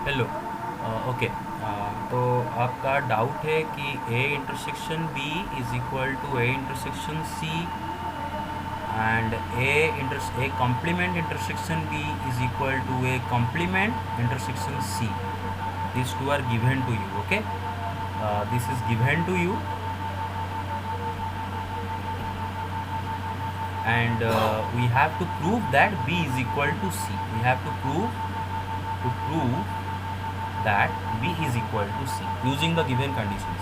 Hello. Okay. तो आपका doubt है कि A intersection B is equal to A intersection C and A complement intersection B is equal to A complement intersection C. These two are given to you. Okay. This is given to you, and we have to prove that b is equal to c. We have to prove that b is equal to c using the given conditions.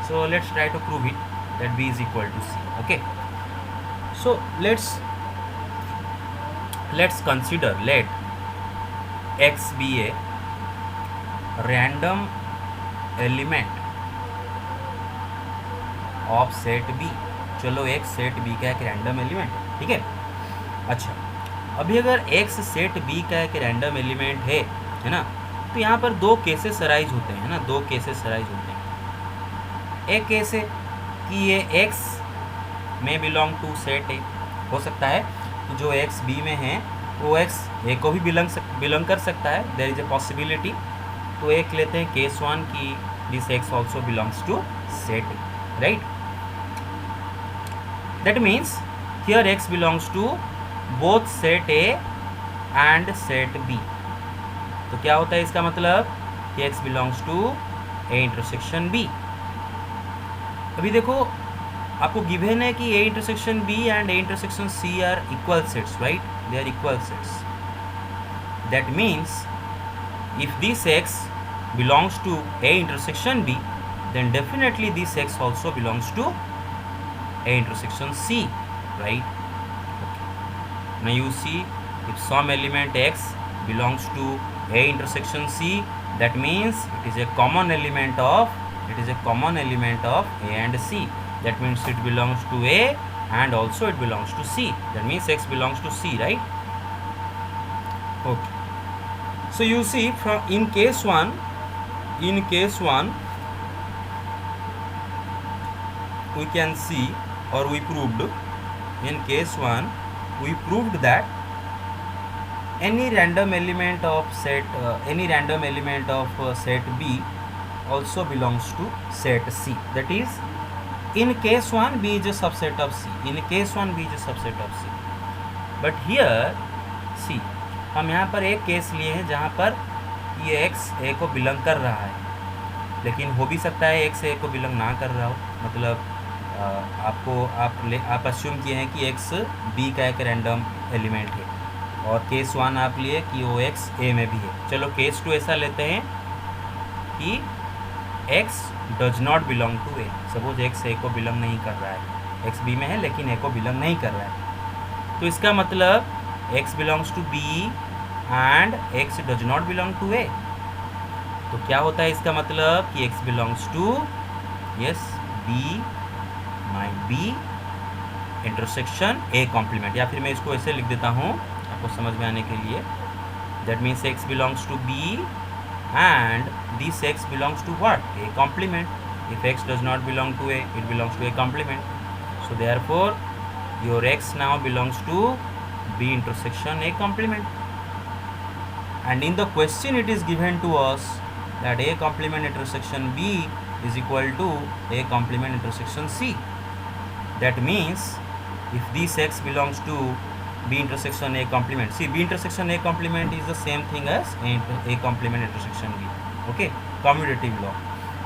So let's try to prove it that b is equal to c. Okay. So let's consider, let x be a random element of set B. चलो एक set B का एक random element है, ठीक है. अच्छा, अभी अगर एक्स सेट बी का एक रैंडम एलिमेंट है ना, तो यहाँ पर दो केसेस अराइज होते हैं ना, दो केसेस अराइज होते हैं. एक केस है कि ये एक्स में बिलोंग टू सेट ए. हो सकता है कि जो एक्स बी में है वो एक्स ए को भी बिलोंग कर सकता है. There is a possibility. तो एक लेते हैं केस वन की this x also belongs to set A, right. That means here x belongs to both set A and set B. तो क्या होता है इसका मतलब कि x belongs to A intersection B. अभी देखो आपको गिवन है कि A intersection B and A intersection C are equal sets, right? They are equal sets. That means if this x belongs to A intersection B, then definitely this x also belongs to A intersection C, right? Okay. Now you see, if some element x belongs to A intersection C, that means it is a common element of A and C. That means it belongs to A and also it belongs to C. That means x belongs to C, right? Okay. So you see, in case one we can see, or we proved, in case 1 we proved that any random element of set B also belongs to set C. That is, in case 1 B is a subset of C. But here see, हम यहाँ पर एक case लिए हैं जहाँ पर ये x a को बिलोंग कर रहा है, लेकिन हो भी सकता है x a को बिलोंग ना कर रहा हो. मतलब आप अस्यूम किए हैं कि x b का एक रैंडम एलिमेंट है, और केस वन आप लिए कि वो x a में भी है. चलो केस टू ऐसा लेते हैं कि x does not belong to a. Suppose x a को बिलोंग नहीं कर रहा है, x b में है लेकिन a को बिलोंग नहीं कर रहा है. तो इसका मतलब x belongs to b and x does not belong to a. तो क्या होता है इसका मतलब कि x belongs to b might B intersection A complement. या फिर मैं इसको ऐसे लिख देता हूँ आपको समझ में आने के लिए. That means X belongs to B and this X belongs to what? A complement. If X does not belong to A, it belongs to A complement. So therefore your X now belongs to B intersection A complement. And in the question it is given to us that A complement intersection B is equal to A complement intersection C. That means if this x belongs to B intersection A complement, see B intersection A complement is the same thing as A complement intersection B. Okay, commutative law.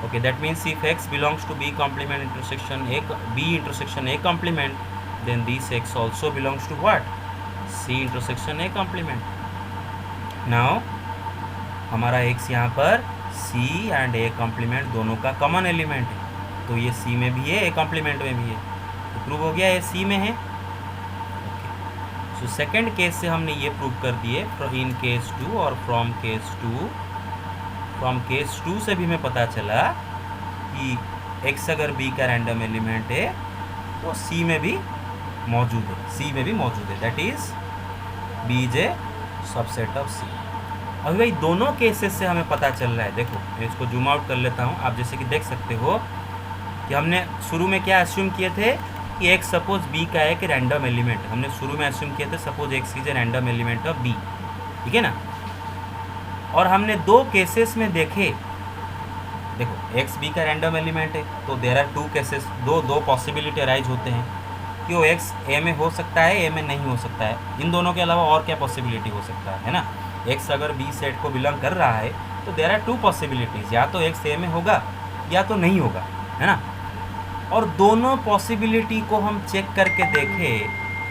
Okay, that means if x belongs to B complement intersection B intersection A complement, then this x also belongs to what? C intersection A complement. Now हमारा x यहाँ पर C and A complement दोनों का common element है, तो ये C में भी है, A कॉम्प्लीमेंट में भी है. तो प्रूव हो गया ये C में है. सो सेकंड केस से हमने ये प्रूव कर दिए इन केस 2, और फ्रॉम केस 2 से भी हमें पता चला कि x अगर B का रैंडम एलिमेंट है तो C में भी मौजूद है. That is B is a subset of C. अभी भाई दोनों केसेस से हमें पता चल रहा है. देखो मैं इसको जूम आउट कर लेता हूँ. आप जैसे कि देख सकते हो कि हमने शुरू में क्या अस्यूम किए थे कि एक्स सपोज बी का एक रैंडम एलिमेंट, हमने शुरू में अस्यूम किया था suppose X is a random element of B, ठीक है ना। और हमने दो केसेस में देखे, देखो एक्स बी का रैंडम एलिमेंट है तो देयर आर टू केसेस, दो पॉसिबिलिटी अराइज होते हैं कि वो एक्स ए में हो सकता है, ए में नहीं हो सकता है। इन दोनों के अलावा और क्या पॉसिबिलिटी हो सकता है ना। एक्स अगर बी सेट को बिलोंग कर रहा है तो देयर आर टू पॉसिबिलिटीज़, या तो एक्स ए में होगा या तो नहीं होगा, है ना। और दोनों पॉसिबिलिटी को हम चेक करके देखें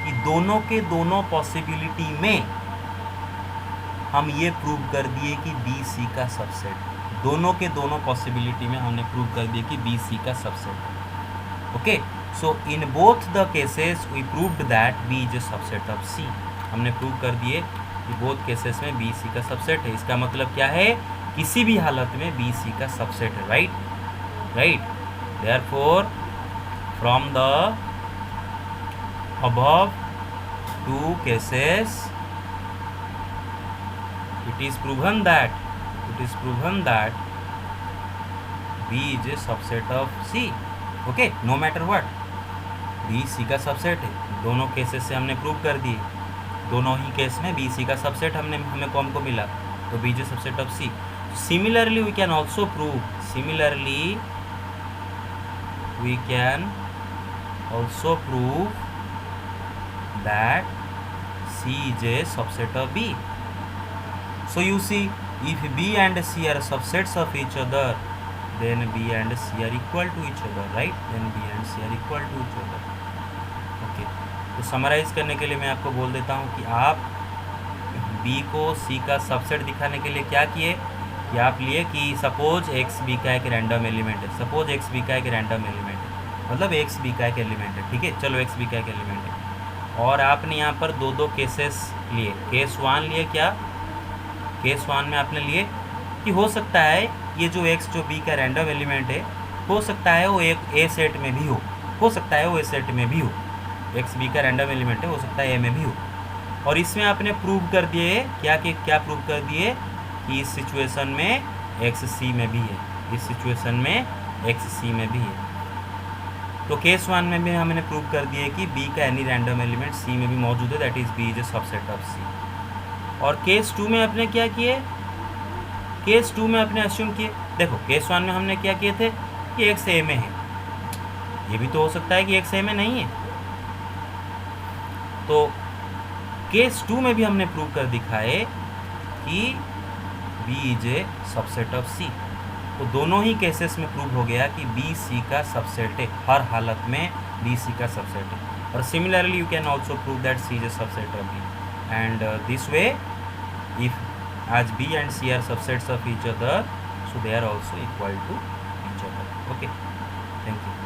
कि दोनों के दोनों पॉसिबिलिटी में हम ये प्रूव कर दिए कि बी सी का सबसेट, दोनों के दोनों पॉसिबिलिटी में हमने प्रूव कर दिया कि बी सी का subset. Okay, so in both the cases we proved that B is a subset of C. हमने प्रूव कर दिए कि बोथ केसेस में बी सी का सबसेट है। इसका मतलब क्या है, किसी भी हालत में बी सी का सबसेट है, right. Therefore from the above two cases it is proven that B is a subset of C, okay, no matter what, B C का सबसेट है। दोनों केसेस से हमने प्रूव कर दिए, दोनों ही केस में B C का सबसेट हमें कौन को मिला, तो B is a subset of C। Similarly we can also prove that C is a subset of B. So you see, if B and C are subsets of each other, then B and C are equal to each other, right? Then B and C are equal to each other. Okay. तो summarise करने के लिए मैं आपको बोल देता हूँ कि आप B को C का सबसेट दिखाने के लिए क्या किए कि आप लिए कि सपोज एक्स बी का एक रैंडम एलिमेंट है, सपोज एक्स बी का एक रैंडम एलिमेंट है, मतलब एक्स बी का एक एलिमेंट है, ठीक है, चलो एक्स बी का एक एलिमेंट है। और आपने यहाँ पर दो केसेस लिए, केस वन लिए, क्या केस वन में आपने लिए कि हो सकता है ये जो एक्स जो बी का रैंडम एलिमेंट है, हो सकता है वो एक ए सेट में भी हो सकता है वो ए सेट में भी हो, एक्स बी का रैंडम एलिमेंट है, हो सकता है ए में भी हो। और इसमें आपने प्रूव कर दिए क्या प्रूव कर दिए कि इस सिचुएशन में एक्स सी में भी है, इस सिचुएशन में एक्स सी में भी है। तो केस वन में भी हमने प्रूव कर दिए कि बी का एनी रैंडम एलिमेंट सी में भी मौजूद है, that is B is a subset of C. और केस टू में अपने क्या किए, केस टू में अपने अस्यूम किए, देखो केस वन में हमने क्या किए थे कि एक्स ए में है, ये भी तो हो सकता है कि एक्स ए में नहीं है। तो केस टू में भी हमने प्रूव कर दिखाए कि B is a subset of C. तो दोनों ही केसेस में प्रूव हो गया कि बी सी का सबसेट है, हर हालत में बी सी का सबसेट है। और similarly you can also prove that C is a subset of B, and this way if as B and C are subsets of each other, so they are also equal to each other. Okay, thank you.